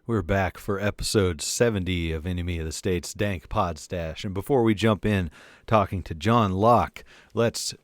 We're back for episode 70 of Enemy of the State's Dank Pod-Stash. And before we jump in talking to John Locke, let's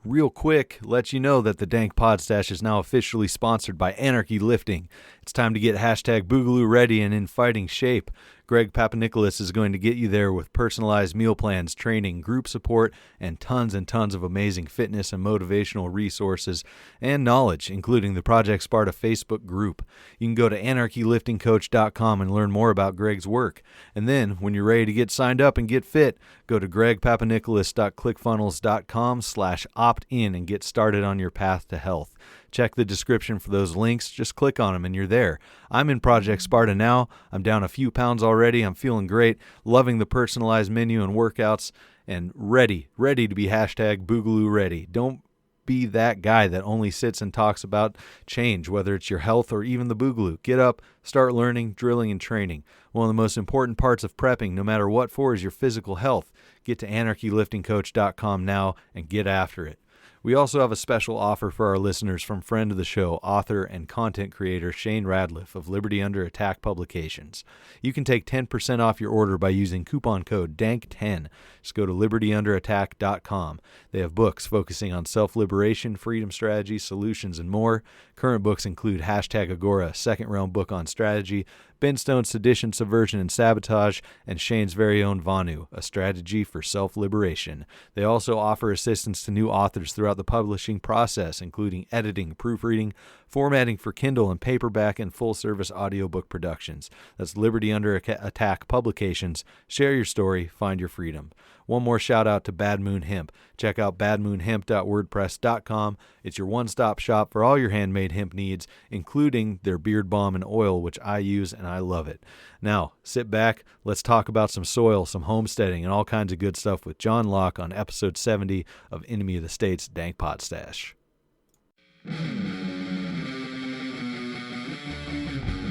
real quick let you know that the Dank Pod-Stash is now officially sponsored by Anarchy Lifting. It's time to get hashtag Boogaloo ready and in fighting shape. Greg Papanikolaou is going to get you there with personalized meal plans, training, group support, and tons of amazing fitness and motivational resources and knowledge, including the Project Sparta Facebook group. You can go to anarchyliftingcoach.com and learn more about Greg's work. And then, when you're ready to get signed up and get fit, go to gregpapanikolaou.clickfunnels.com/opt-in and get started on your path to health. Check the description for those links. Just click on them and you're there. I'm in Project Sparta now. I'm down a few pounds already. I'm feeling great, loving the personalized menu and workouts, and ready to be hashtag Boogaloo ready. Don't be that guy that only sits and talks about change, whether it's your health or even the Boogaloo. Get up, start learning, drilling, and training. One of the most important parts of prepping, no matter what for, is your physical health. Get to anarchyliftingcoach.com now and get after it. We also have a special offer for our listeners from friend of the show, author and content creator Shane Radliff of Liberty Under Attack Publications. You can take 10% off your order by using coupon code DANK10. Just go to libertyunderattack.com. They have books focusing on self-liberation, freedom strategy, solutions, and more. Current books include Hashtag Agora, Second Realm book on strategy, Ben Stone's Sedition, Subversion, and Sabotage, and Shane's very own Vanu, a strategy for self-liberation. They also offer assistance to new authors throughout the publishing process, including editing, proofreading, formatting for Kindle and paperback, and full-service audiobook productions. That's Liberty Under Attack Publications. Share your story, find your freedom. One more shout-out to Bad Moon Hemp. Check out badmoonhemp.wordpress.com. It's your one-stop shop for all your handmade hemp needs, including their beard balm and oil, which I use, and I love it. Now, sit back. Let's talk about some soil, some homesteading, and all kinds of good stuff with John Locke on episode 70 of Enemy of the State's Dank Pod-Stash.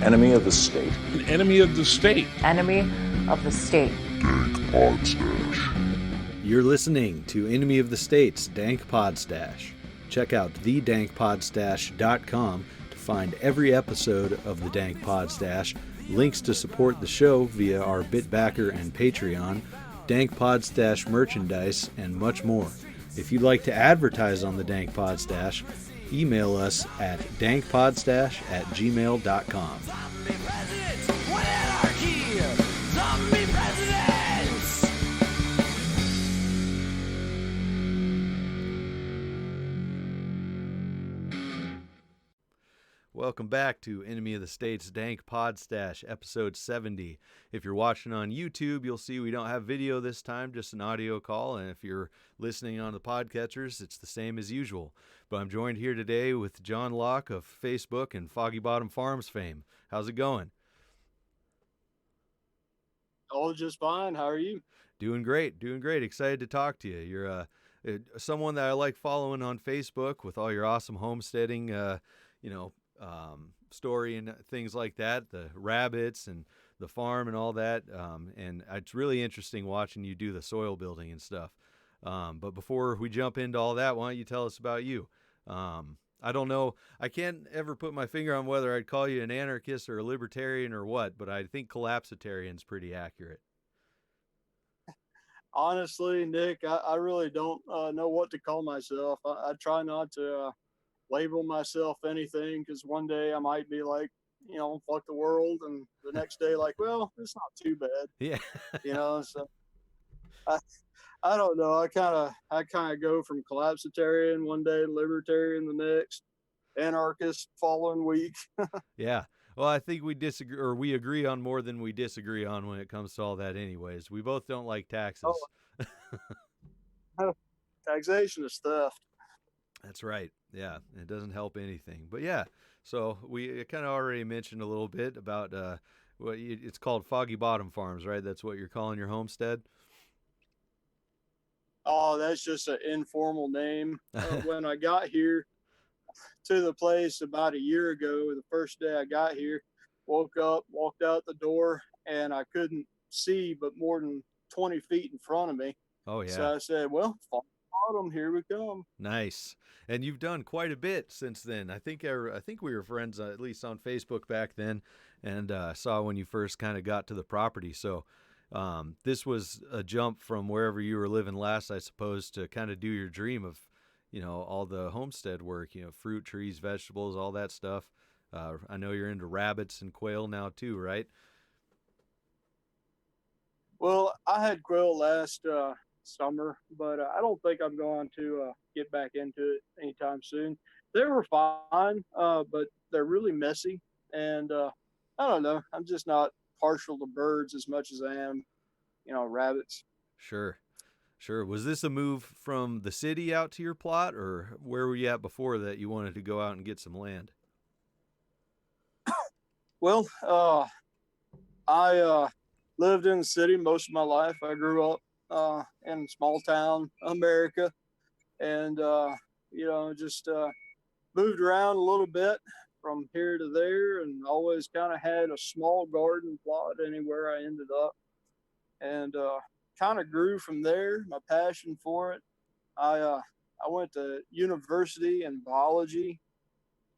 Enemy of the state. An enemy of the state. Enemy of the state. Dank Pod-Stash. You're listening to Enemy of the State's Dank Pod-Stash. Check out thedankpodstash.com to find every episode of the Dank Pod-Stash, links to support the show via our BitBacker and Patreon, Dank Pod-Stash merchandise, and much more. If you'd like to advertise on the Dank Pod-Stash, email us at dankpodstash@gmail.com. Zombie presidents! What anarchy! Zombie presidents! Welcome back to Enemy of the State's Dank Pod-Stash, episode 70. If you're watching on YouTube, you'll see we don't have video this time, just an audio call. And if you're listening on the podcatchers, it's the same as usual. But I'm joined here today with John Locke of Facebook and Foggy Bottom Farms fame. How's it going? All just fine. How are you? Doing great. Excited to talk to you. You're someone that I like following on Facebook with all your awesome homesteading, story and things like that, the rabbits and the farm and all that. And it's really interesting watching you do the soil building and stuff. But before we jump into all that, why don't you tell us about you? I don't know. I can't ever put my finger on whether I'd call you an anarchist or a libertarian or what, but I think collapsitarian's pretty accurate. Honestly, Nick, I really don't know what to call myself. I try not to label myself anything, because one day I might be like, fuck the world, and the next day like, well, it's not too bad. Yeah. So I don't know. I kind of go from collapsitarian one day, libertarian the next, anarchist following week. Yeah. Well, I think we disagree, or we agree on more than we disagree on when it comes to all that anyways. We both don't like taxes. Taxation is theft. That's right. Yeah, it doesn't help anything. But yeah, so we kind of already mentioned a little bit about it's called Foggy Bottom Farms, right? That's what you're calling your homestead? Oh, that's just an informal name. When I got here to the place about a year ago, the first day I got here, woke up, walked out the door, and I couldn't see but more than 20 feet in front of me. Oh, yeah. So I said, well, Foggy Bottom, here we come. Nice. And you've done quite a bit since then. I think we were friends, at least on Facebook back then, and saw when you first kind of got to the property. So this was a jump from wherever you were living last, I suppose, to kind of do your dream of, all the homestead work, fruit, trees, vegetables, all that stuff. I know you're into rabbits and quail now too, right? Well, I had quail last summer, but I don't think I'm going to get back into it anytime soon. They were fine, but they're really messy, and I don't know. I'm just not partial to birds as much as I am, rabbits. Sure. Was this a move from the city out to your plot, or where were you at before that you wanted to go out and get some land? Well, I lived in the city most of my life. I grew up in small town America, and just moved around a little bit from here to there, and always kind of had a small garden plot anywhere I ended up, and kind of grew from there. My passion for it. I went to university in biology.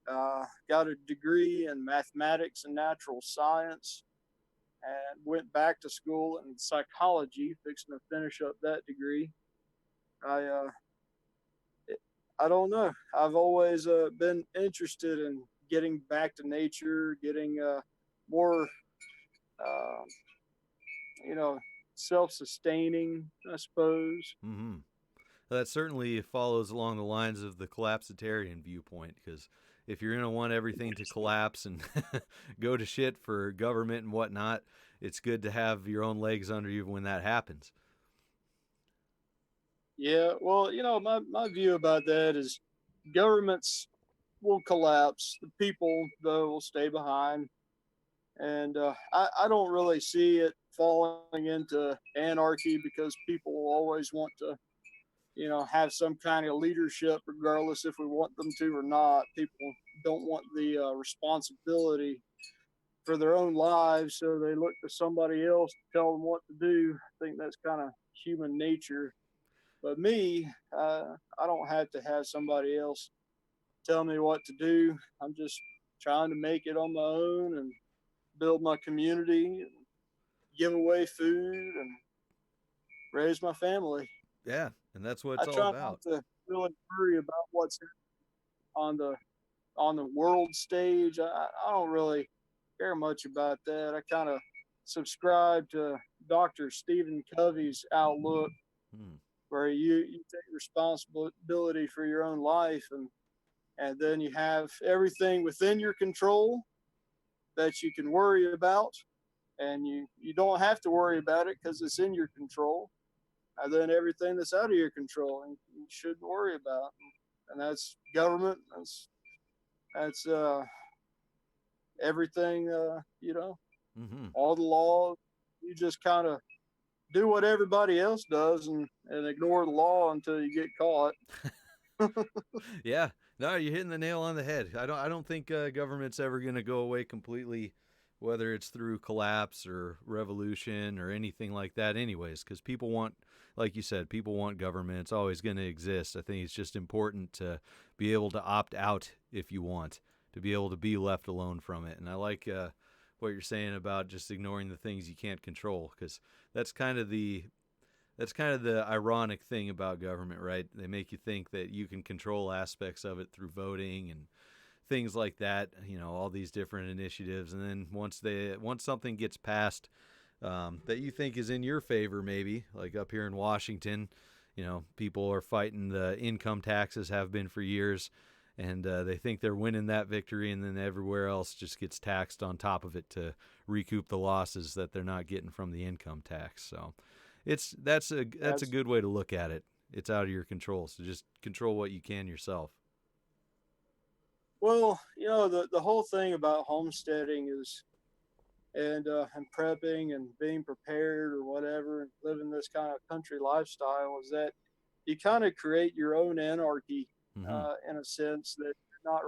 Got a degree in mathematics and natural science, and went back to school in psychology, fixing to finish up that degree. I don't know. I've always been interested in getting back to nature, getting more, self-sustaining, I suppose. Mm-hmm. That certainly follows along the lines of the collapsitarian viewpoint, because if you're going to want everything to collapse and go to shit for government and whatnot, it's good to have your own legs under you when that happens. Yeah, well, my view about that is governments will collapse. The people, though, will stay behind. And I don't really see it falling into anarchy, because people will always want to have some kind of leadership, regardless if we want them to or not. People don't want the responsibility for their own lives, so they look to somebody else to tell them what to do. I think that's kind of human nature. But me, I don't have to have somebody else tell me what to do. I'm just trying to make it on my own and build my community and give away food and raise my family. Yeah, and that's what it's I all try about. not to really worry about what's on the world stage. I don't really care much about that. I kind of subscribe to Dr. Stephen Covey's outlook, where you take responsibility for your own life, and then you have everything within your control that you can worry about, and you don't have to worry about it because it's in your control. And then everything that's out of your control, and you shouldn't worry about. And that's government. That's everything. All the laws. You just kind of do what everybody else does and ignore the law until you get caught. Yeah, no, you're hitting the nail on the head. I don't think government's ever going to go away completely, whether it's through collapse or revolution or anything like that anyways, because people want, like you said, people want government. It's always going to exist. I think it's just important to be able to opt out if you want, to be able to be left alone from it. And I like what you're saying about just ignoring the things you can't control, because that's kind of the ironic thing about government, right? They make you think that you can control aspects of it through voting and things like that, all these different initiatives. And then once something gets passed that you think is in your favor, maybe like up here in Washington, people are fighting the income taxes, have been for years, and they think they're winning that victory, and then everywhere else just gets taxed on top of it to recoup the losses that they're not getting from the income tax. So that's a good way to look at it. It's out of your control, so just control what you can yourself. Well, the whole thing about homesteading is, and prepping and being prepared or whatever, and living this kind of country lifestyle, is that you kind of create your own anarchy, in a sense, that you're not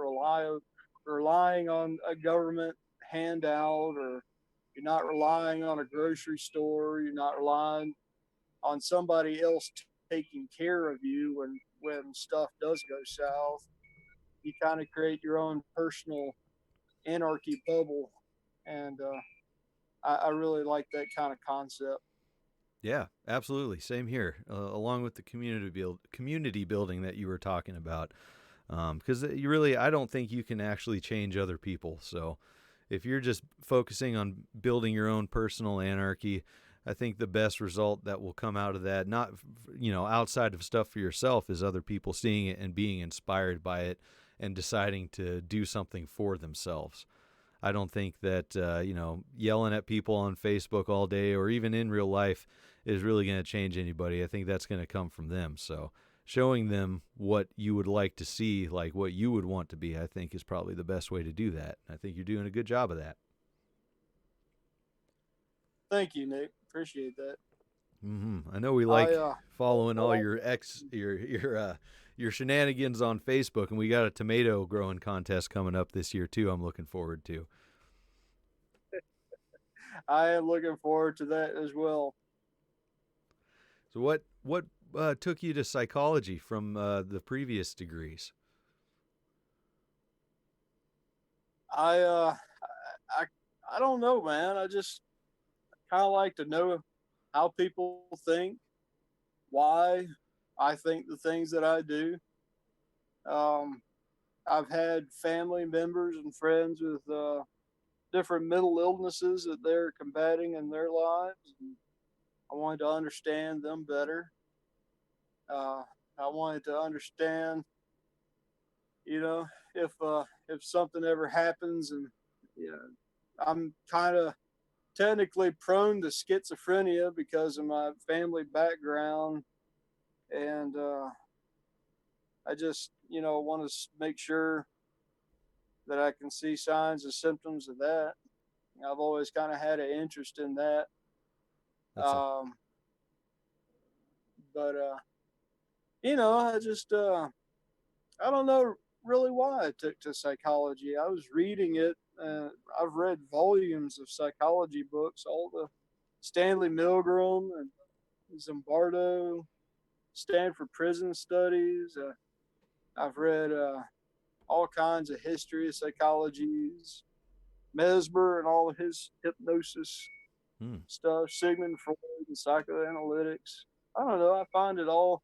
relying on a government handout, or you're not relying on a grocery store. You're not relying on somebody else taking care of you when when stuff does go south, you kind of create your own personal anarchy bubble. And I really like that kind of concept. Yeah, absolutely. Same here. Along with the community building that you were talking about, because you really, I don't think you can actually change other people. So, if you're just focusing on building your own personal anarchy, I think the best result that will come out of that, not outside of stuff for yourself, is other people seeing it and being inspired by it and deciding to do something for themselves. I don't think that yelling at people on Facebook all day or even in real life is really going to change anybody. I think that's going to come from them. So showing them what you would like to see, like what you would want to be, I think is probably the best way to do that. I think you're doing a good job of that. Thank you, Nick. Appreciate that. I know we like following all your shenanigans on Facebook, and we got a tomato growing contest coming up this year too. I'm looking forward to. I am looking forward to that as well. So what took you to psychology from the previous degrees? I don't know, man. I just kind of like to know how people think, why I think the things that I do. I've had family members and friends with different mental illnesses that they're combating in their lives. And I wanted to understand them better. I wanted to understand, if something ever happens, and I'm kind of technically prone to schizophrenia because of my family background, and I just want to make sure that I can see signs and symptoms of that. I've always kind of had an interest in that. But I just I don't know really why I took to psychology. I was reading it. I've read volumes of psychology books, all the Stanley Milgram and Zimbardo, Stanford Prison Studies. I've read all kinds of history of psychologies, Mesmer and all of his hypnosis stuff, Sigmund Freud and psychoanalytics. I don't know. I find it all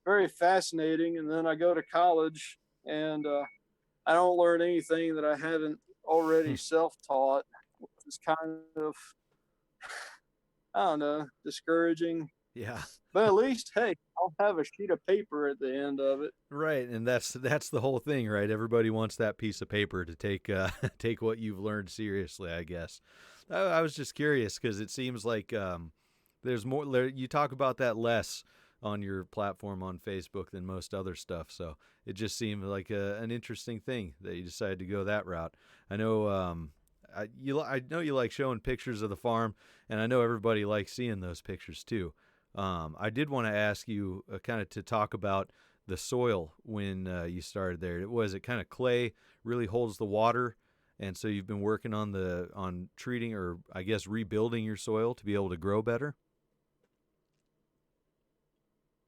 very fascinating. And then I go to college and I don't learn anything that I haven't already self-taught, which is kind of, I don't know, discouraging. Yeah. But at least, hey, I'll have a sheet of paper at the end of it. Right, and that's the whole thing, right? Everybody wants that piece of paper to take take what you've learned seriously, I guess. I was just curious because it seems like there's more. You talk about that less on your platform on Facebook than most other stuff, so it just seemed like an interesting thing that you decided to go that route. I know I know you like showing pictures of the farm, and I know everybody likes seeing those pictures too. I did want to ask you kind of to talk about the soil when you started there. Was it kind of clay, really holds the water, and so you've been working on treating, or I guess rebuilding your soil to be able to grow better?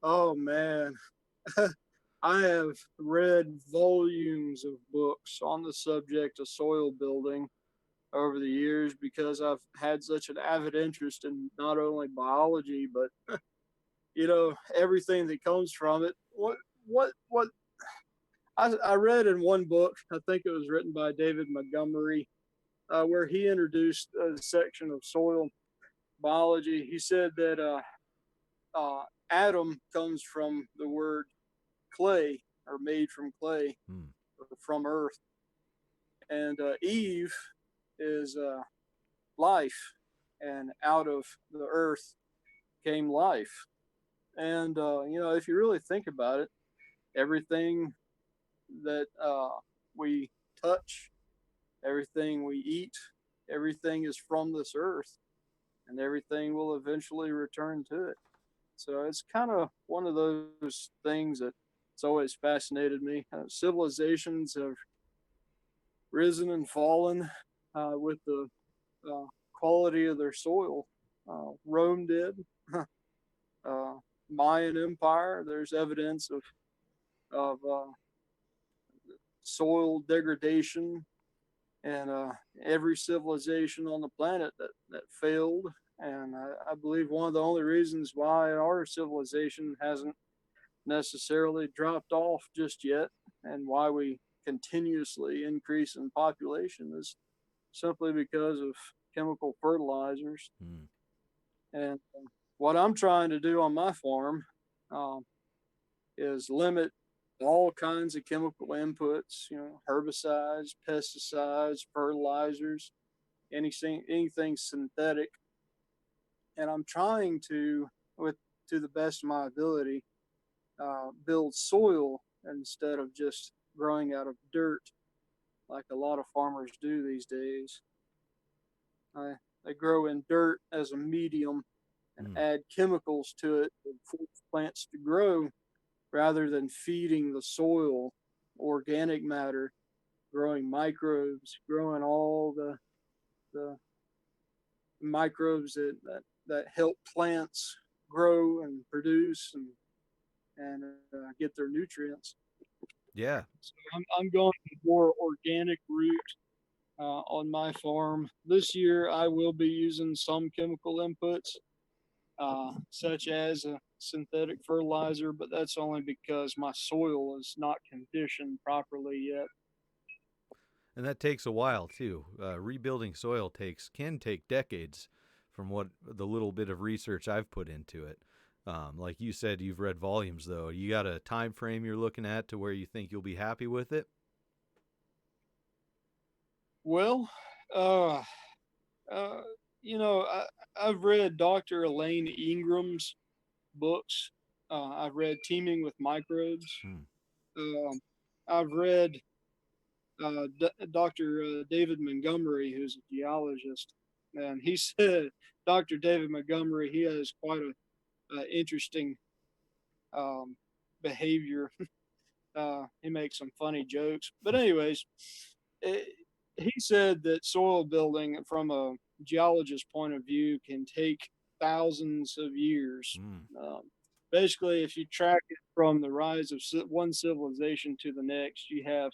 Oh man, I have read volumes of books on the subject of soil building over the years because I've had such an avid interest in not only biology but everything that comes from it. What I read in one book, I think it was written by David Montgomery, where he introduced a section of soil biology. He said that Adam comes from the word clay, or made from clay, or from earth, and Eve is life, and out of the earth came life. And if you really think about it, everything that we touch, everything we eat, everything is from this earth, and everything will eventually return to it. So it's kind of one of those things that it's always fascinated me. Civilizations have risen and fallen with the quality of their soil. Rome did. Mayan Empire, there's evidence of of soil degradation and every civilization on the planet that failed. And I believe one of the only reasons why our civilization hasn't necessarily dropped off just yet and why we continuously increase in population is simply because of chemical fertilizers. Mm. And what I'm trying to do on my farm is limit all kinds of chemical inputs, herbicides, pesticides, fertilizers, anything synthetic. And I'm trying to, to the best of my ability, build soil instead of just growing out of dirt like a lot of farmers do these days. They grow in dirt as a medium and add chemicals to it to force plants to grow rather than feeding the soil organic matter, growing microbes, growing all the microbes that help plants grow and produce and get their nutrients. Yeah. So I'm going the more organic route on my farm. This year, I will be using some chemical inputs, such as a synthetic fertilizer, but that's only because my soil is not conditioned properly yet. And that takes a while too. Rebuilding soil can take decades, from what the little bit of research I've put into it. Like you said, you've read volumes though. You got a time frame you're looking at to where you think you'll be happy with it? Well, I've read Dr. Elaine Ingram's books. I've read Teaming with Microbes. I've read Dr. David Montgomery, who's a geologist, and he said Dr. David Montgomery, he has quite a interesting behavior. He makes some funny jokes, but anyways, he said that soil building, from a geologist point of view, can take thousands of years. Basically, if you track it from the rise of one civilization to the next, you have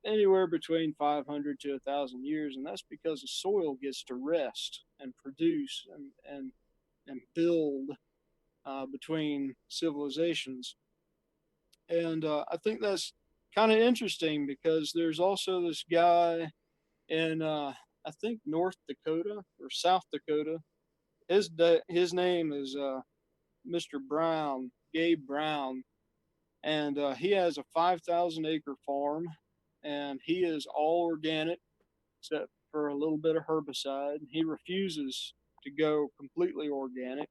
anywhere between 500 to 1,000 years, and that's because the soil gets to rest and produce and build between civilizations. And I think that's kind of interesting because there's also this guy in I think North Dakota or South Dakota. His name is Mr. Brown, Gabe Brown, and he has a 5,000 acre farm, and he is all organic except for a little bit of herbicide. He refuses to go completely organic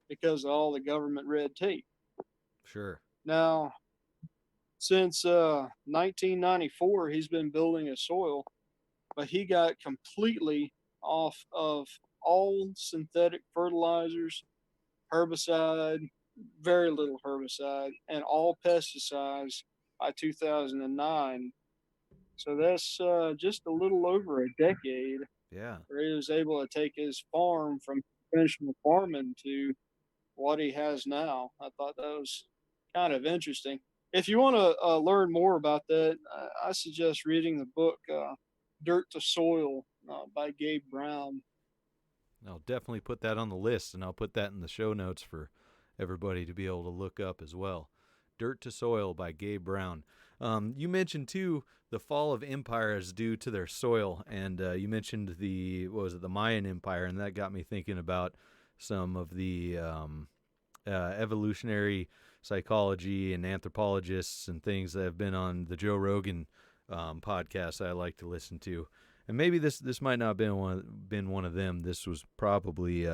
because of all the government red tape. Sure. Now, since 1994, he's been building a soil, but he got completely off of all synthetic fertilizers, herbicide, very little herbicide, and all pesticides by 2009. So that's just a little over a decade. Yeah. Where he was able to take his farm from conventional farming to what he has now. I thought that was kind of interesting. If you want to learn more about that, I suggest reading the book Dirt to Soil by Gabe Brown. I'll definitely put that on the list, and I'll put that in the show notes for everybody to be able to look up as well. Dirt to Soil by Gabe Brown. You mentioned, too, the fall of empires due to their soil, and you mentioned the Mayan Empire, and that got me thinking about some of the evolutionary psychology and anthropologists and things that have been on the Joe Rogan podcast I like to listen to. And maybe this might not have been one of them. This was probably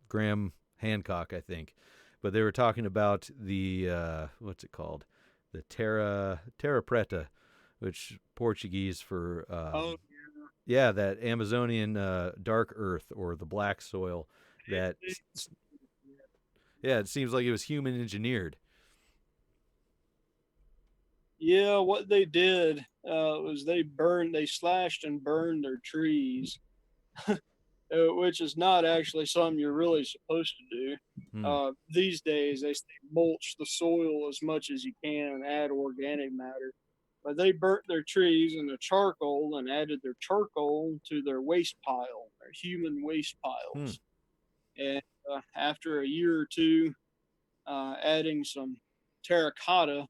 Graham Hancock, I think. But they were talking about the what's it called? The terra preta, which Portuguese for that Amazonian dark earth or the black soil. That it seems like it was human engineered. Yeah, what they did was they slashed and burned their trees which is not actually something you're really supposed to do. These days, they say mulch the soil as much as you can and add organic matter. But they burnt their trees and their charcoal and added their charcoal to their waste pile, their human waste piles. And after a year or two, adding some terracotta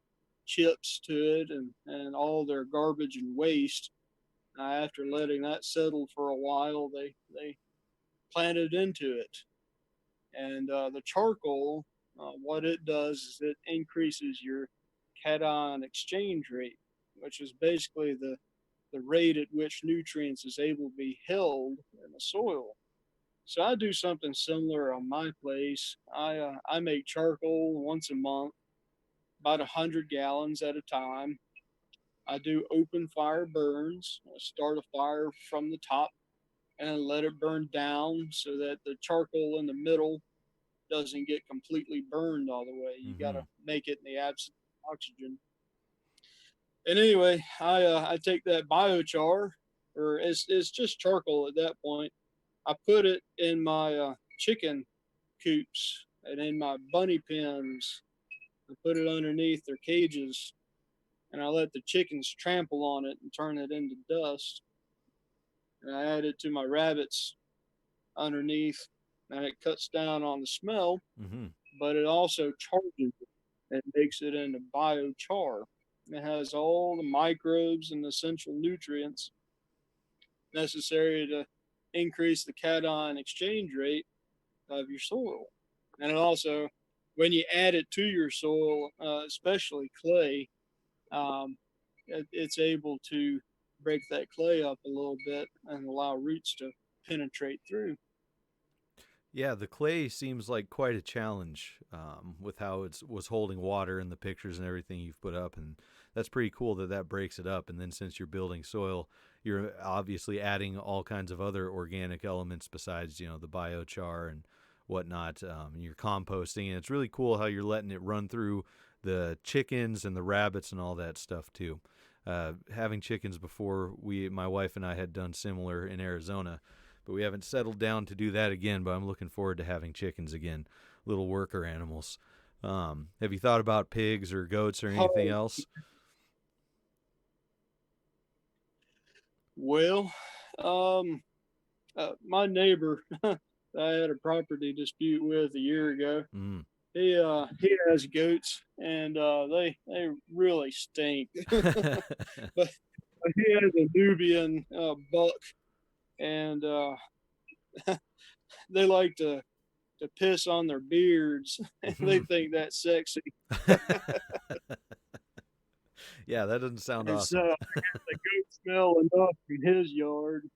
chips to it and all their garbage and waste, after letting that settle for a while, they planted into it. And the charcoal, what it does is it increases your cation exchange rate, which is basically the rate at which nutrients is able to be held in the soil. So I do something similar on my place. I make charcoal once a month, about 100 gallons at a time. I do open fire burns. I start a fire from the top and let it burn down so that the charcoal in the middle doesn't get completely burned all the way. You got to make it in the absence of oxygen. And anyway, I take that biochar, or it's just charcoal at that point. I put it in my chicken coops and in my bunny pens. I put it underneath their cages, and I let the chickens trample on it and turn it into dust. And I add it to my rabbits underneath, and it cuts down on the smell, but it also charges it and makes it into biochar. It has all the microbes and essential nutrients necessary to increase the cation exchange rate of your soil. And it also, when you add it to your soil, especially clay, it's able to break that clay up a little bit and allow roots to penetrate through. Yeah, the clay seems like quite a challenge with how it was holding water and the pictures and everything you've put up, and that's pretty cool that breaks it up. And then since you're building soil, you're obviously adding all kinds of other organic elements besides, the biochar and whatnot. You're composting, and it's really cool how you're letting it run through the chickens and the rabbits and all that stuff too. Having chickens before, my wife and I had done similar in Arizona, but we haven't settled down to do that again, but I'm looking forward to having chickens again, little worker animals. Have you thought about pigs or goats or anything else? Well, my neighbor I had a property dispute with a year ago. He has goats, and they really stink. But he has a Nubian buck, and they like to piss on their beards, and they think that's sexy. Yeah, that doesn't sound and awesome. So the goat smell enough in his yard,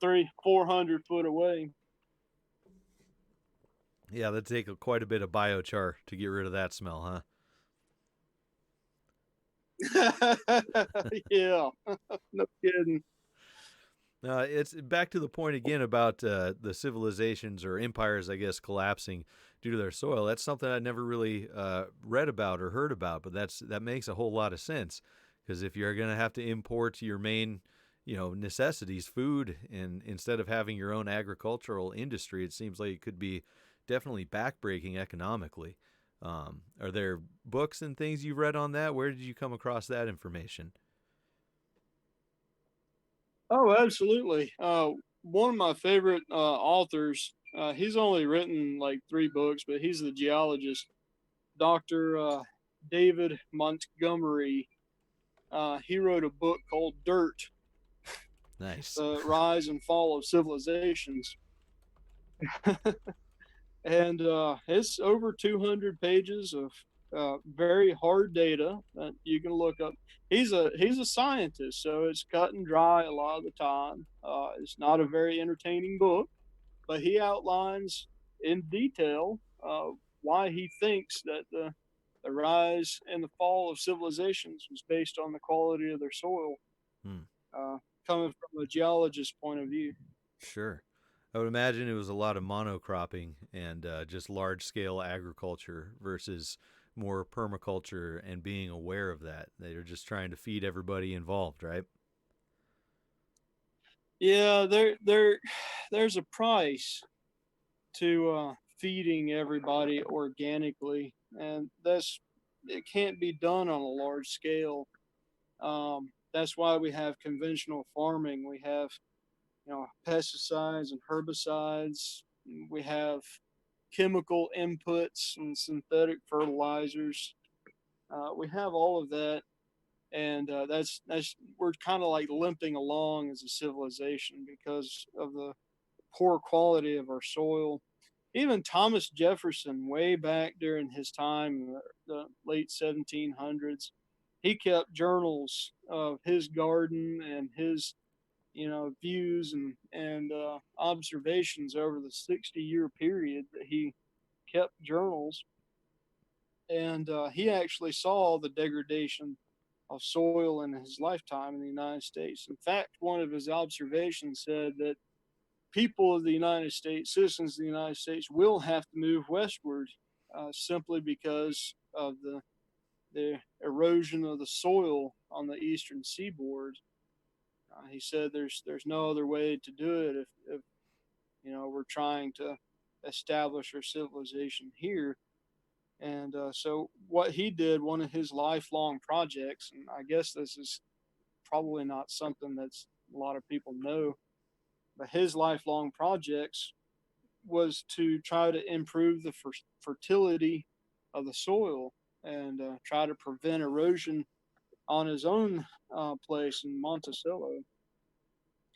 400 foot away. Yeah, that'd take quite a bit of biochar to get rid of that smell, huh? Yeah, no kidding. It's back to the point again about the civilizations or empires, I guess, collapsing due to their soil. That's something I never really read about or heard about, but that makes a whole lot of sense, because if you're going to have to import your main, necessities, food, and instead of having your own agricultural industry, it seems like it could be definitely backbreaking economically. Are there books and things you've read on that? Where did you come across that information? Oh, absolutely. One of my favorite authors, he's only written like 3 books, but he's the geologist, Dr. David Montgomery. He wrote a book called Dirt, Nice. The Rise and Fall of Civilizations. And it's over 200 pages of very hard data that you can look up. He's a scientist, so it's cut and dry a lot of the time. It's not a very entertaining book, but he outlines in detail why he thinks that the rise and the fall of civilizations was based on the quality of their soil, coming from a geologist's point of view. Sure. I would imagine it was a lot of monocropping and just large-scale agriculture versus more permaculture, and being aware of that. They're just trying to feed everybody involved, right? Yeah, there's a price to feeding everybody organically, and it can't be done on a large scale. That's why we have conventional farming. We have, pesticides and herbicides. We have chemical inputs and synthetic fertilizers. We have all of that, and that's we're kind of like limping along as a civilization because of the poor quality of our soil. Even Thomas Jefferson, way back during his time, in the late 1700s, he kept journals of his garden and his, views and observations over the 60-year period that he kept journals. And he actually saw the degradation of soil in his lifetime in the United States. In fact, one of his observations said that people of the United States, citizens of the United States, will have to move westward simply because of the erosion of the soil on the eastern seaboard. He said there's no other way to do it if we're trying to establish our civilization here. And so what he did, one of his lifelong projects, and I guess this is probably not something that's a lot of people know, but his lifelong projects was to try to improve the fertility of the soil and try to prevent erosion on his own place in Monticello.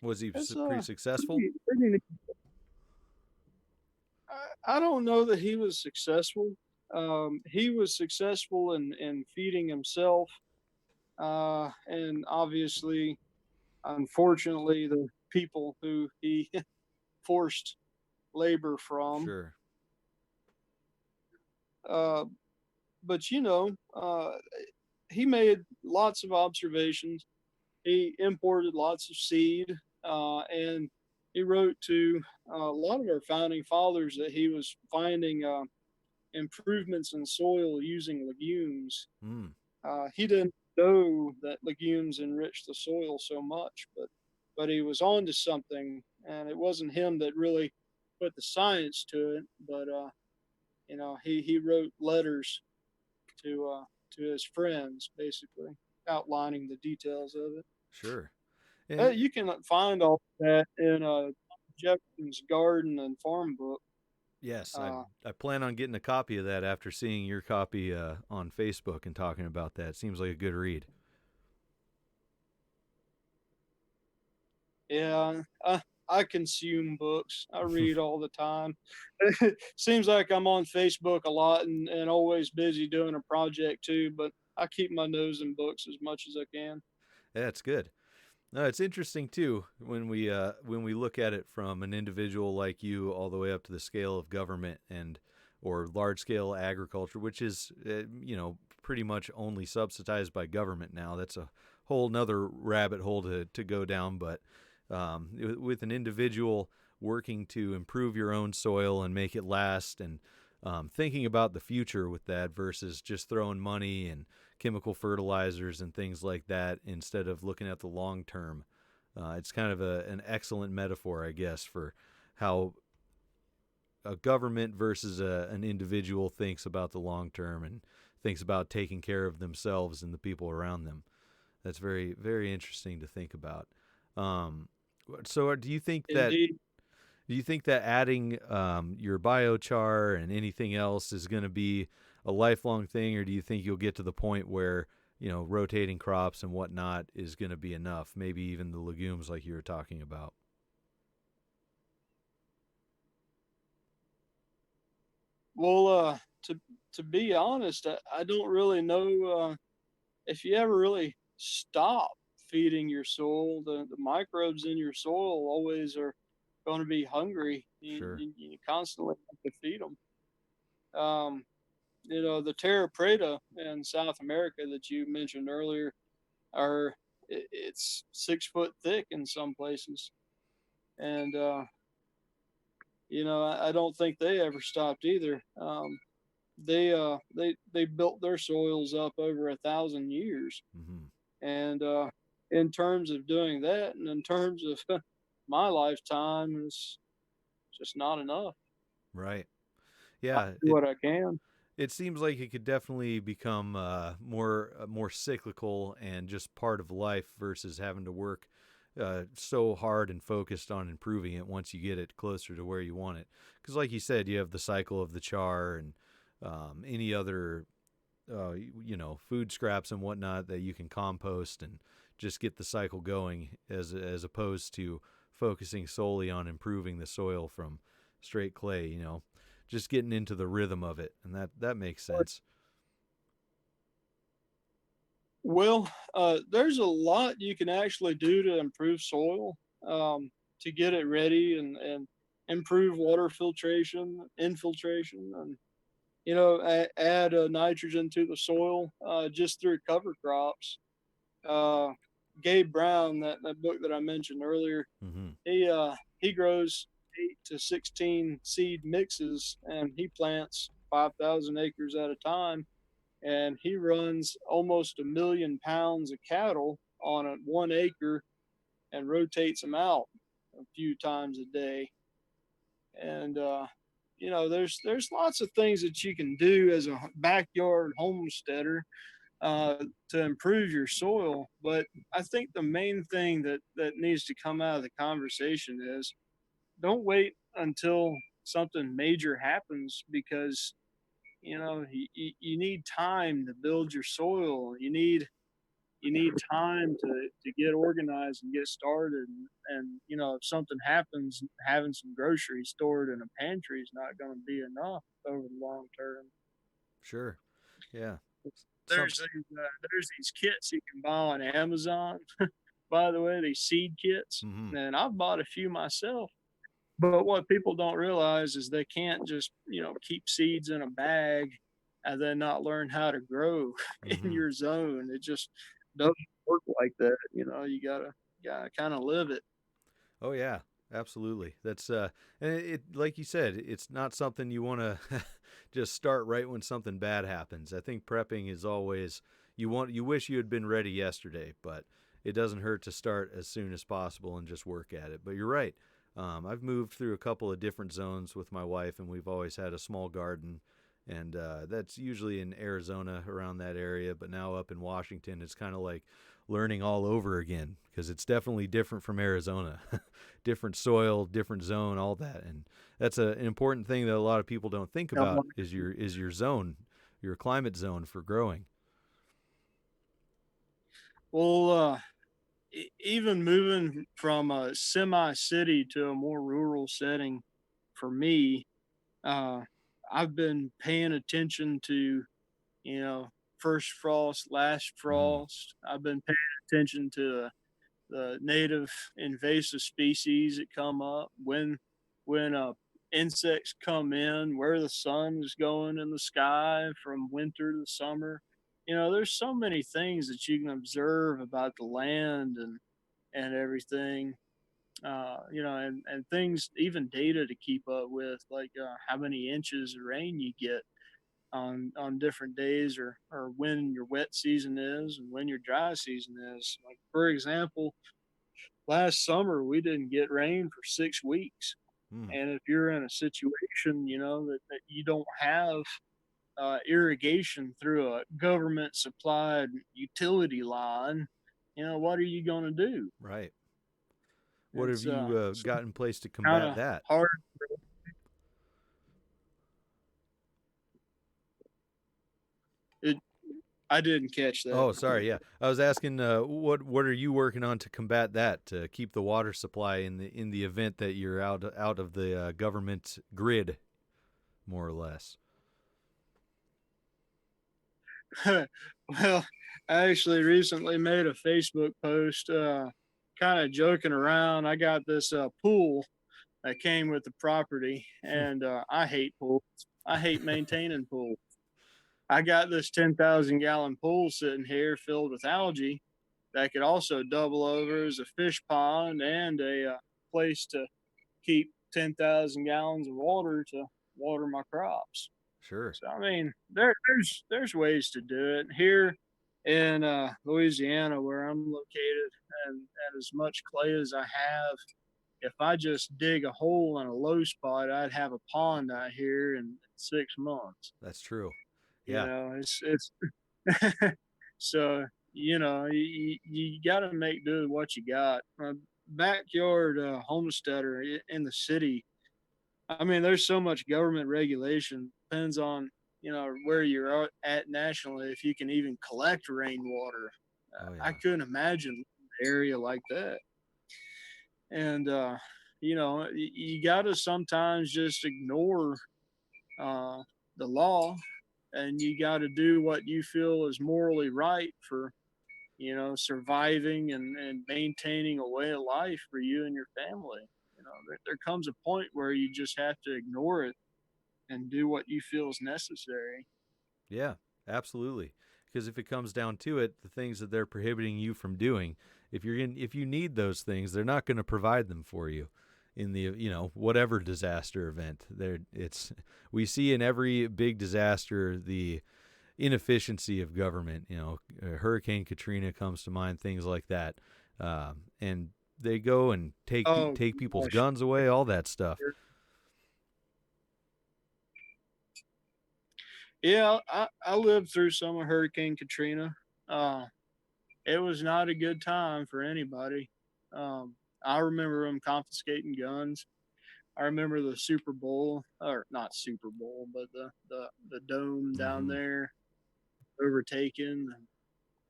Was he It's pretty successful? pretty neat. I don't know that he was successful. He was successful in feeding himself, and obviously, unfortunately, the people who he forced labor from. Sure. Uh, but he made lots of observations. He imported lots of seed, and he wrote to a lot of our founding fathers that he was finding improvements in soil using legumes. Mm. He didn't know that legumes enrich the soil so much, but he was on to something, and it wasn't him that really put the science to it, but he wrote letters to his friends, basically outlining the details of it. Sure. And You can find all that in Jefferson's Garden and Farm book. yes, I plan on getting a copy of that after seeing your copy on Facebook and talking about that. Seems like a good read. Yeah, I consume books. I read all the time. Seems like I'm on Facebook a lot and always busy doing a project too, but I keep my nose in books as much as I can. Yeah, it's good. No, it's interesting too when we look at it from an individual like you all the way up to the scale of government and or large scale agriculture, which is pretty much only subsidized by government now. That's a whole nother rabbit hole to go down. But with an individual working to improve your own soil and make it last, and thinking about the future with that versus just throwing money and chemical fertilizers and things like that instead of looking at the long term. It's kind of an excellent metaphor, I guess, for how a government versus an individual thinks about the long term and thinks about taking care of themselves and the people around them. That's very, very interesting to think about. So do you think that Indeed. adding your biochar and anything else is going to be a lifelong thing, or do you think you'll get to the point where rotating crops and whatnot is going to be enough? Maybe even the legumes, like you were talking about. Well, to be honest, I don't really know if you ever really stop feeding your soil. The microbes in your soil always are going to be hungry. Sure. You constantly have to feed them. The terra preta in South America that you mentioned earlier it's 6 foot thick in some places, and I don't think they ever stopped either. They built their soils up over 1,000 years, Mm-hmm. and in terms of doing that, and in terms of my lifetime is just not enough. Right. I Yeah. do what I can. It seems like it could definitely become more cyclical and just part of life versus having to work so hard and focused on improving it once you get it closer to where you want it. Because, like you said, you have the cycle of the char and any other food scraps and whatnot that you can compost and just get the cycle going, as opposed to focusing solely on improving the soil from straight clay. Just getting into the rhythm of it, and that makes sense. Well, there's a lot you can actually do to improve soil, to get it ready and improve water filtration, infiltration, and add nitrogen to the soil just through cover crops. Gabe Brown, that book that I mentioned earlier, Mm-hmm. he grows 8 to 16 seed mixes, and he plants 5,000 acres at a time, and he runs almost 1 million pounds of cattle on a 1 acre and rotates them out a few times a day. And there's lots of things that you can do as a backyard homesteader to improve your soil. But I think the main thing that needs to come out of the conversation is don't wait until something major happens, because you need time to build your soil. You need time to get organized and get started. And if something happens, having some groceries stored in a pantry is not going to be enough over the long term. Sure. Yeah. There's these kits you can buy on Amazon. By the way, these seed kits, Mm-hmm. and I've bought a few myself. But what people don't realize is they can't just keep seeds in a bag and then not learn how to grow Mm-hmm. in your zone. It just doesn't work like that. You gotta kind of live it. Oh yeah, absolutely. That's and it like you said, it's not something you want to just start right when something bad happens. I think prepping is always you wish you had been ready yesterday, but it doesn't hurt to start as soon as possible and just work at it. But you're right. I've moved through a couple of different zones with my wife, and we've always had a small garden, and that's usually in Arizona, around that area. But now up in Washington, it's kind of like learning all over again, because it's definitely different from Arizona. Different soil, different zone, all that. And that's an important thing that a lot of people don't think about is your zone, your climate zone for growing. Well, even moving from a semi-city to a more rural setting, for me, I've been paying attention to, first frost, last frost. I've been paying attention to the native invasive species that come up, when insects come in, where the sun is going in the sky from winter to summer. There's so many things that you can observe about the land and everything. And things, even data to keep up with, like how many inches of rain you get on different days, or when your wet season is and when your dry season is. Like, for example, last summer we didn't get rain for 6 weeks. And if you're in a situation, that you don't have irrigation through a government supplied utility line, what are you going to do? Right. What It's have you got in place to kind combat of that? hard. I didn't catch that. Oh, sorry. Yeah, I was asking, what are you working on to combat that, to keep the water supply in the event that you're out of the government grid, more or less. Well, I actually recently made a Facebook post, kind of joking around. I got this pool that came with the property, and I hate pools. I hate maintaining pools. I got this 10,000 gallon pool sitting here filled with algae that could also double over as a fish pond and a place to keep 10,000 gallons of water to water my crops. Sure. So I mean, there's ways to do it here in Louisiana, where I'm located, and as much clay as I have, if I just dig a hole in a low spot, I'd have a pond out here in 6 months. That's true. You Yeah. know, it's so, you know, you got to make do with what you got. Backyard homesteader in the city. I mean, there's so much government regulation. Depends on, you know, where you're at nationally, if you can even collect rainwater. Oh, I yeah. couldn't imagine an area like that. And, you know, you got to sometimes just ignore uh, the law, and you got to do what you feel is morally right for, you know, surviving and maintaining a way of life for you and your family. You know, there comes a point where you just have to ignore it and do what you feel is necessary. Yeah, absolutely. Because if it comes down to it, the things that they're prohibiting you from doing, if you need those things, they're not going to provide them for you in the, you know, whatever disaster event. We see in every big disaster the inefficiency of government. You know, Hurricane Katrina comes to mind, things like that, and they go and take Oh, people's gosh. guns away, all that stuff. Yeah, I lived through some of Hurricane Katrina. It was not a good time for anybody. I remember them confiscating guns. I remember the Super Bowl, or not Super Bowl, but the dome down there overtaken. And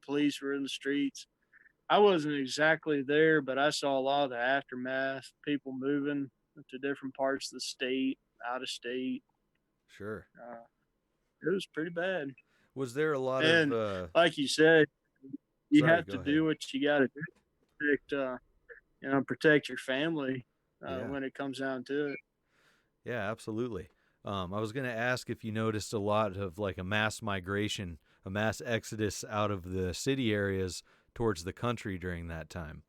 police were in the streets. I wasn't exactly there, but I saw a lot of the aftermath. People moving to different parts of the state, out of state. Sure. It was pretty bad. Was there a lot And of like you said, you sorry, have go to ahead. do what you got to do to protect, you know, protect your family Yeah. when it comes down to it. Yeah, absolutely. I was going to ask if you noticed a lot of like a mass migration, a mass exodus out of the city areas towards the country during that time.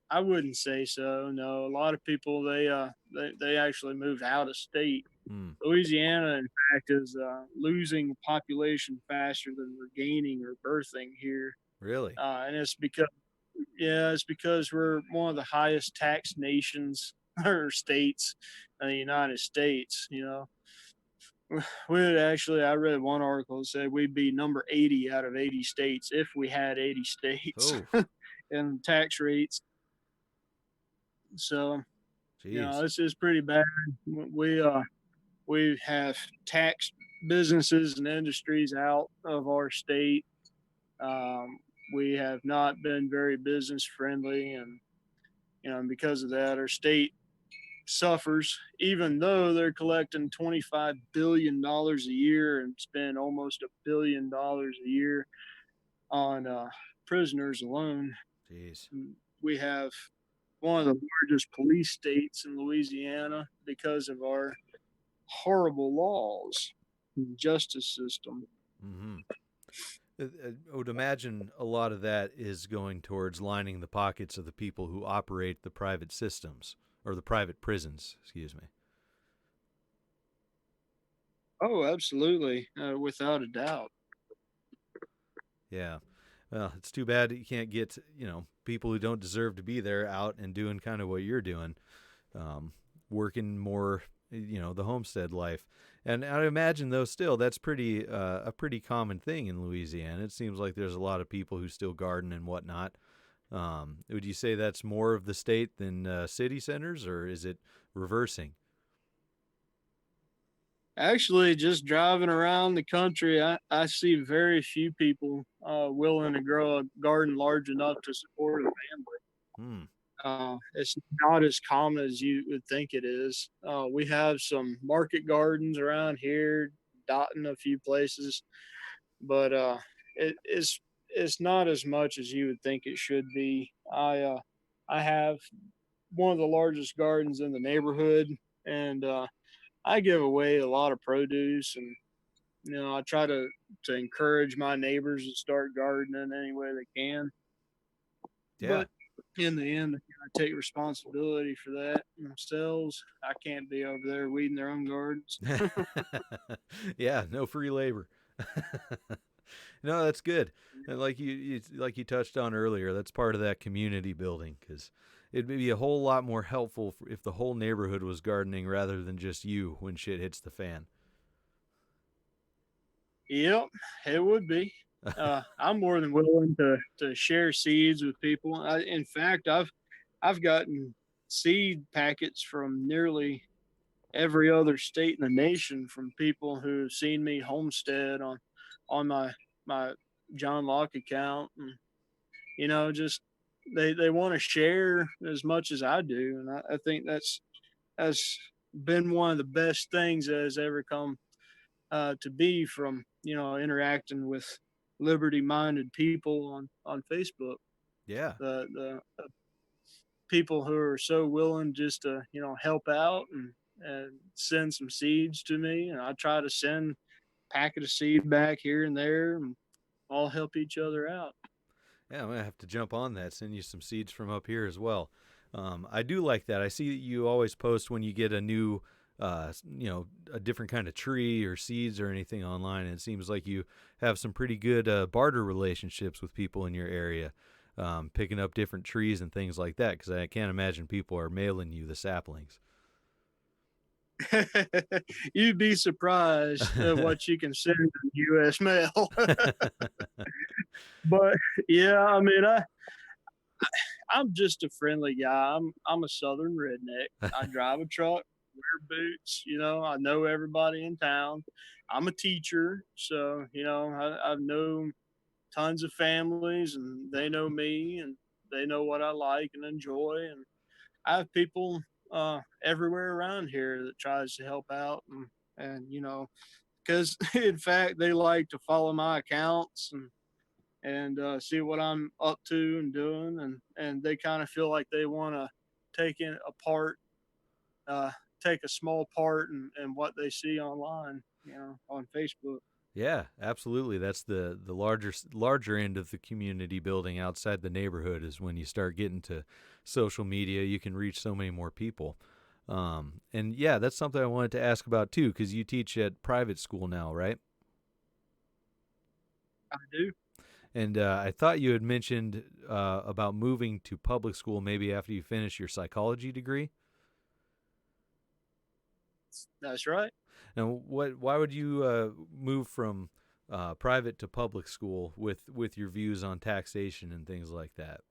I wouldn't say so. No, a lot of people they actually moved out of state. Louisiana, in fact, is losing population faster than we're gaining or birthing here. Really? And it's because we're one of the highest tax nations or states in the United States. You know, I read one article that said we'd be number 80 out of 80 states if we had 80 states in tax rates. So, you know, this is pretty bad. We have taxed businesses and industries out of our state. We have not been very business friendly, and you know, because of that, our state suffers. Even though they're collecting $25 billion a year and spend almost $1 billion a year on prisoners alone. Jeez. We have one of the largest police states in Louisiana because of our horrible laws and justice system. Mm-hmm. I would imagine a lot of that is going towards lining the pockets of the people who operate the private systems, or the private prisons, excuse me. Oh, absolutely. Without a doubt. Yeah. Well, it's too bad you can't get, you know, people who don't deserve to be there out and doing kind of what you're doing, working more, you know, the homestead life. And I imagine, though, still that's a pretty common thing in Louisiana. It seems like there's a lot of people who still garden and whatnot. Would you say that's more of the state than city centers, or is it reversing? Actually, just driving around the country, I see very few people willing to grow a garden large enough to support a family. It's not as common as you would think it is. We have some market gardens around here, dotting a few places, but it's not as much as you would think it should be. I have one of the largest gardens in the neighborhood, and I give away a lot of produce, and you know, I try to encourage my neighbors to start gardening any way they can. Yeah. But in the end, I take responsibility for that themselves. I can't be over there weeding their own gardens. Yeah, no free labor. No, that's good. And like you touched on earlier, that's part of that community building, because it'd be a whole lot more helpful if the whole neighborhood was gardening rather than just you when shit hits the fan. Yep, it would be. I'm more than willing to share seeds with people. In fact, I've gotten seed packets from nearly every other state in the nation from people who've seen me homestead on my John Locke account, and just they want to share as much as I do, and I think that's been one of the best things that has ever come to be from interacting with liberty-minded people on Facebook. Yeah. The people who are so willing just to help out and send some seeds to me, and I try to send a packet of seed back here and there, and all help each other out. Yeah, I'm gonna have to jump on that. Send you some seeds from up here as well. I do like that. I see that you always post when you get a new, a different kind of tree or seeds or anything online. And it seems like you have some pretty good barter relationships with people in your area, picking up different trees and things like that. Because I can't imagine people are mailing you the saplings. You'd be surprised at what you can send in U.S. mail. But yeah, I mean, I'm just a friendly guy. I'm a Southern redneck. I drive a truck, wear boots. I know everybody in town. I'm a teacher, so I've known tons of families, and they know me, and they know what I like and enjoy. And I have people everywhere around here that tries to help out, and because in fact they like to follow my accounts and see what I'm up to and doing, and they kind of feel like they want to take take a small part in what they see online, on Facebook. Yeah, absolutely. That's the larger end of the community building outside the neighborhood is when you start getting to social media. You can reach so many more people. And yeah, that's something I wanted to ask about too, because you teach at private school now, right? I do. And I thought you had mentioned about moving to public school maybe after you finish your psychology degree. That's right. Now, why would you move from private to public school with your views on taxation and things like that?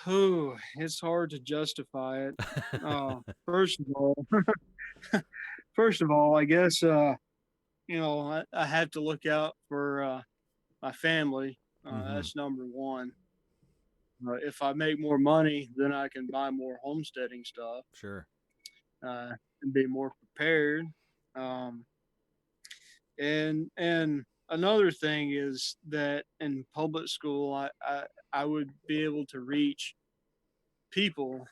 Oh, it's hard to justify it. First of all, I guess I have to look out for my family. That's number one. If I make more money, then I can buy more homesteading stuff. Sure. And be more prepared. And another thing is that in public school, I would be able to reach people,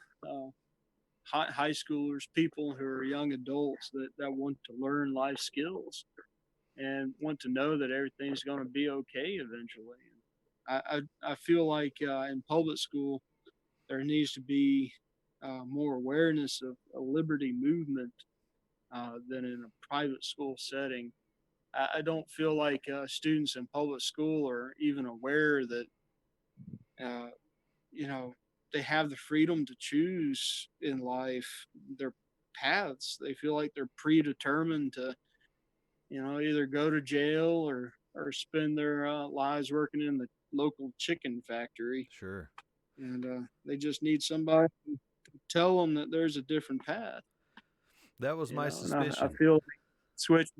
high schoolers, people who are young adults that want to learn life skills and want to know that everything's going to be okay eventually. I feel like in public school, there needs to be more awareness of a liberty movement than in a private school setting. I don't feel like students in public school are even aware that, they have the freedom to choose in life their paths. They feel like they're predetermined to, either go to jail or spend their lives working in the local chicken factory. Sure. And they just need somebody to tell them that there's a different path. That was my suspicion. I feel like switch.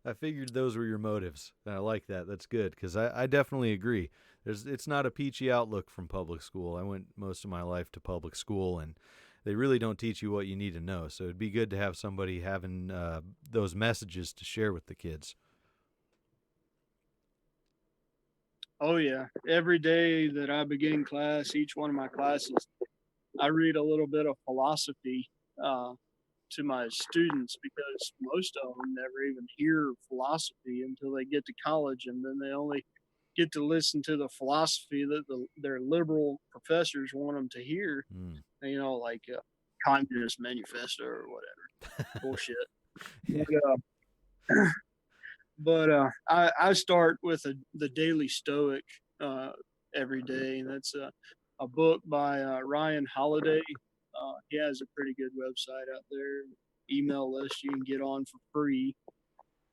I figured those were your motives. And I like that. That's good, because I definitely agree. It's not a peachy outlook from public school. I went most of my life to public school, and they really don't teach you what you need to know. So it'd be good to have somebody having those messages to share with the kids. Oh, yeah. Every day that I begin class, each one of my classes, I read a little bit of philosophy to my students, because most of them never even hear philosophy until they get to college, and then they only get to listen to the philosophy that their liberal professors want them to hear, like Communist Manifesto or whatever bullshit. But I start with the Daily Stoic every day, and that's a book by Ryan Holiday. He has a pretty good website out there, email list you can get on for free.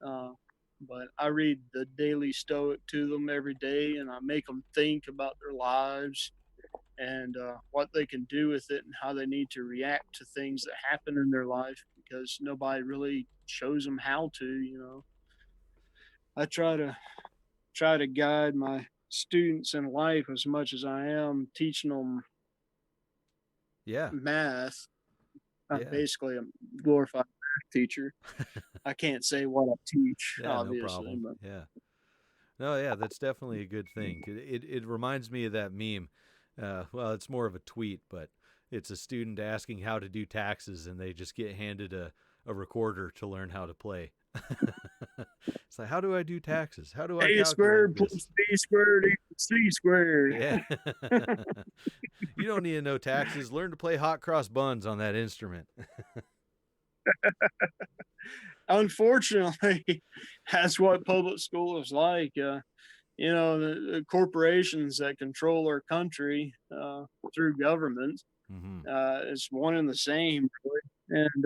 But I read the Daily Stoic to them every day, and I make them think about their lives and what they can do with it and how they need to react to things that happen in their life, because nobody really shows them how to. I try to guide my students in life as much as I am teaching them Yeah. math. I'm Yeah. basically a glorified math teacher. I can't say what I teach, Yeah, obviously. no problem. But Yeah. No, yeah, that's definitely a good thing. It reminds me of that meme. Well, it's more of a tweet, but it's a student asking how to do taxes, and they just get handed a recorder to learn how to play. It's like, how do I do taxes? How do I A calculate squared this? plus B squared equals C squared. Yeah. You don't need to know taxes. Learn to play hot cross buns on that instrument. Unfortunately, that's what public school is like. The corporations that control our country through government, it's one and the same, really. And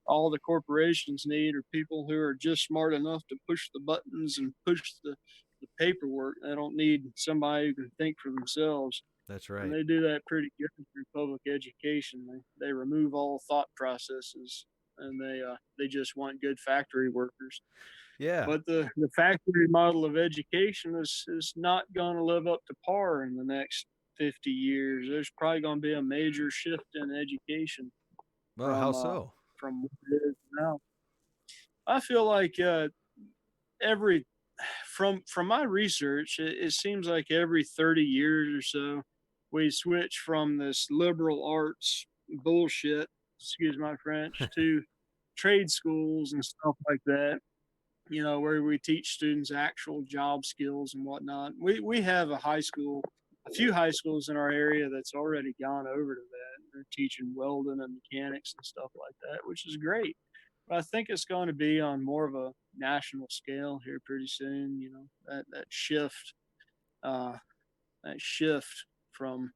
all the corporations need are people who are just smart enough to push the buttons and push the paperwork. They don't need somebody who can think for themselves. That's And right. they do that pretty good through public education. They remove all thought processes, and they just want good factory workers. Yeah. But the factory model of education is not going to live up to par in the next 50 years. There's probably going to be a major shift in education Well, how so? from what it is now. I feel like from my research, it seems like every 30 years or so, we switch from this liberal arts bullshit, excuse my French, to trade schools and stuff like that. Where we teach students actual job skills and whatnot. We have a few high schools in our area that's already gone over to that. They're teaching welding and mechanics and stuff like that, which is great. But I think it's going to be on more of a national scale here pretty soon. That shift, from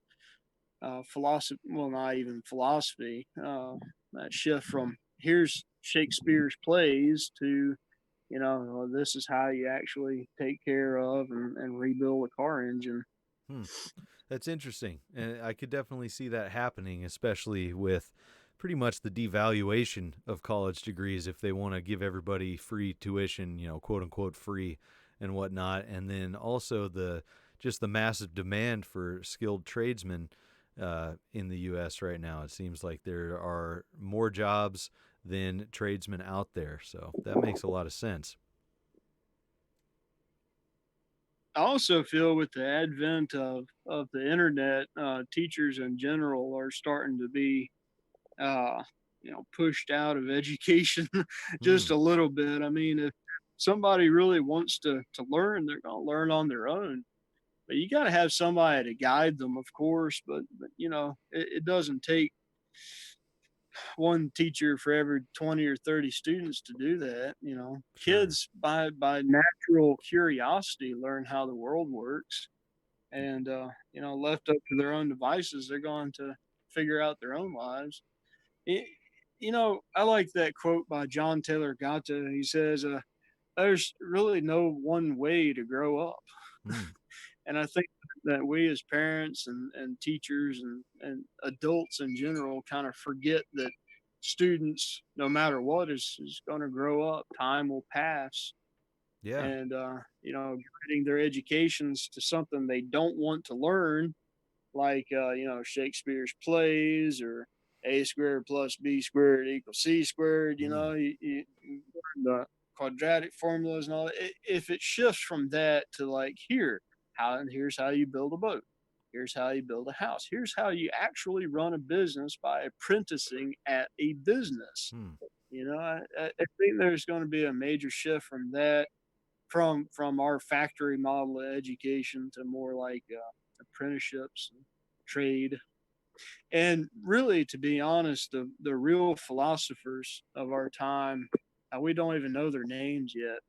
philosophy, well, not even philosophy, that shift from here's Shakespeare's plays to this is how you actually take care of and rebuild a car engine. That's interesting. And I could definitely see that happening, especially with pretty much the devaluation of college degrees if they want to give everybody free tuition, quote unquote free and whatnot. And then also the massive demand for skilled tradesmen in the U.S. right now. It seems like there are more jobs than tradesmen out there. So that makes a lot of sense. I also feel with the advent of the internet, teachers in general are starting to be, pushed out of education just a little bit. I mean, if somebody really wants to learn, they're going to learn on their own. But you got to have somebody to guide them, of course. But it doesn't take one teacher for every 20 or 30 students to do that. Sure. Kids by natural curiosity learn how the world works, and left up to their own devices, they're going to figure out their own lives. I like that quote by John Taylor Gatto. He says, there's really no one way to grow up. And I think that we as parents and teachers and adults in general kind of forget that students, no matter what, is going to grow up. Time will pass. Yeah. And, getting their educations to something they don't want to learn, like, Shakespeare's plays or A squared plus B squared equals C squared, you learn the quadratic formulas and all that. If it shifts from that to like, here's how you build a boat. Here's how you build a house. Here's how you actually run a business by apprenticing at a business. I think there's going to be a major shift from that, from our factory model of education to more like apprenticeships and trade. And really, to be honest, the real philosophers of our time We don't even know their names yet.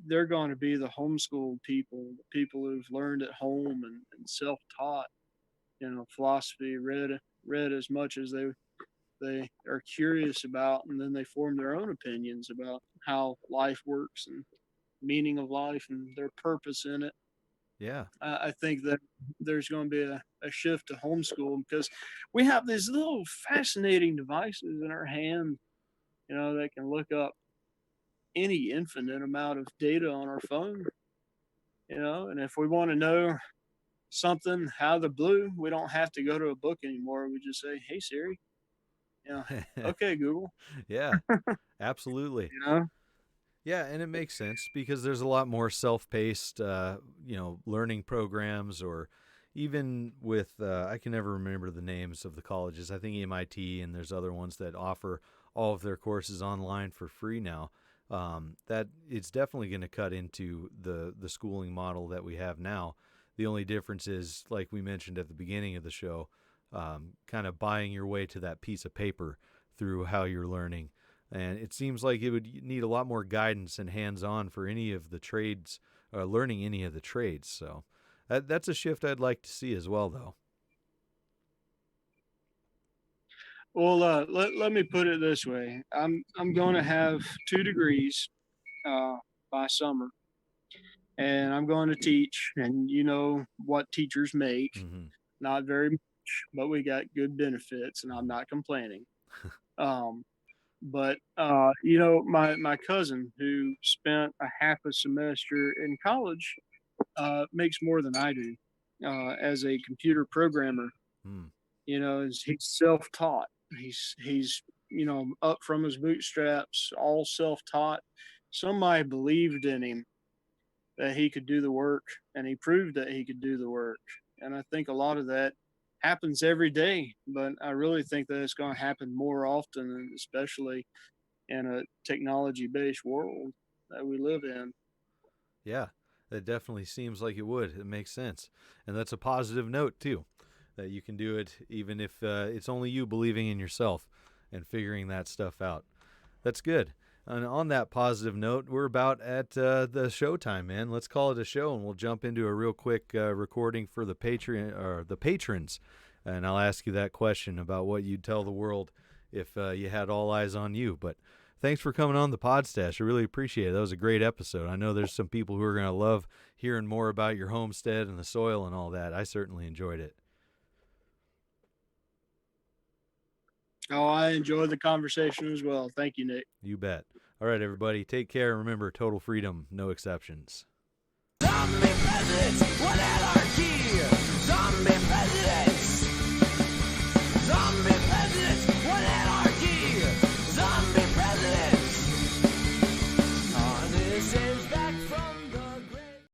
They're going to be the homeschooled people, the people who've learned at home and self-taught, philosophy, read as much as they are curious about, and then they form their own opinions about how life works and meaning of life and their purpose in it. Yeah. I think that there's going to be a shift to homeschool because we have these little fascinating devices in our hand, that can look up any infinite amount of data on our phone, and if we want to know something out of the blue, we don't have to go to a book anymore. We just say, "Hey Siri," okay Google. Yeah, absolutely. Yeah, and it makes sense because there's a lot more self-paced, learning programs, or even with, I can never remember the names of the colleges. I think MIT, and there's other ones that offer all of their courses online for free now. That it's definitely going to cut into the schooling model that we have now. The only difference is, like we mentioned at the beginning of the show, kind of buying your way to that piece of paper through how you're learning. And it seems like it would need a lot more guidance and hands-on for any of the trades, learning any of the trades. So that's a shift I'd like to see as well, though. Well, let me put it this way. I'm going to have 2 degrees by summer, and I'm going to teach. And you know what teachers make? Mm-hmm. Not very much, but we got good benefits, and I'm not complaining. But my cousin, who spent a half a semester in college, makes more than I do as a computer programmer. He's self-taught. He's up from his bootstraps, all self-taught. Somebody believed in him that he could do the work, and he proved that he could do the work. And I think a lot of that happens every day, but I really think that it's going to happen more often, and especially in a technology-based world that we live in. Yeah, that definitely seems like it would. It makes sense. And that's a positive note, too, that you can do it even if it's only you believing in yourself and figuring that stuff out. That's good. And on that positive note, we're about at the show time, man. Let's call it a show, and we'll jump into a real quick recording for the patrons. And I'll ask you that question about what you'd tell the world if you had all eyes on you. But thanks for coming on the Pod-Stash. I really appreciate it. That was a great episode. I know there's some people who are going to love hearing more about your homestead and the soil and all that. I certainly enjoyed it. Oh, I enjoyed the conversation as well. Thank you, Nick. You bet. All right, everybody, take care. Remember, total freedom, no exceptions. Zombie presidents, what anarchy! Zombie presidents!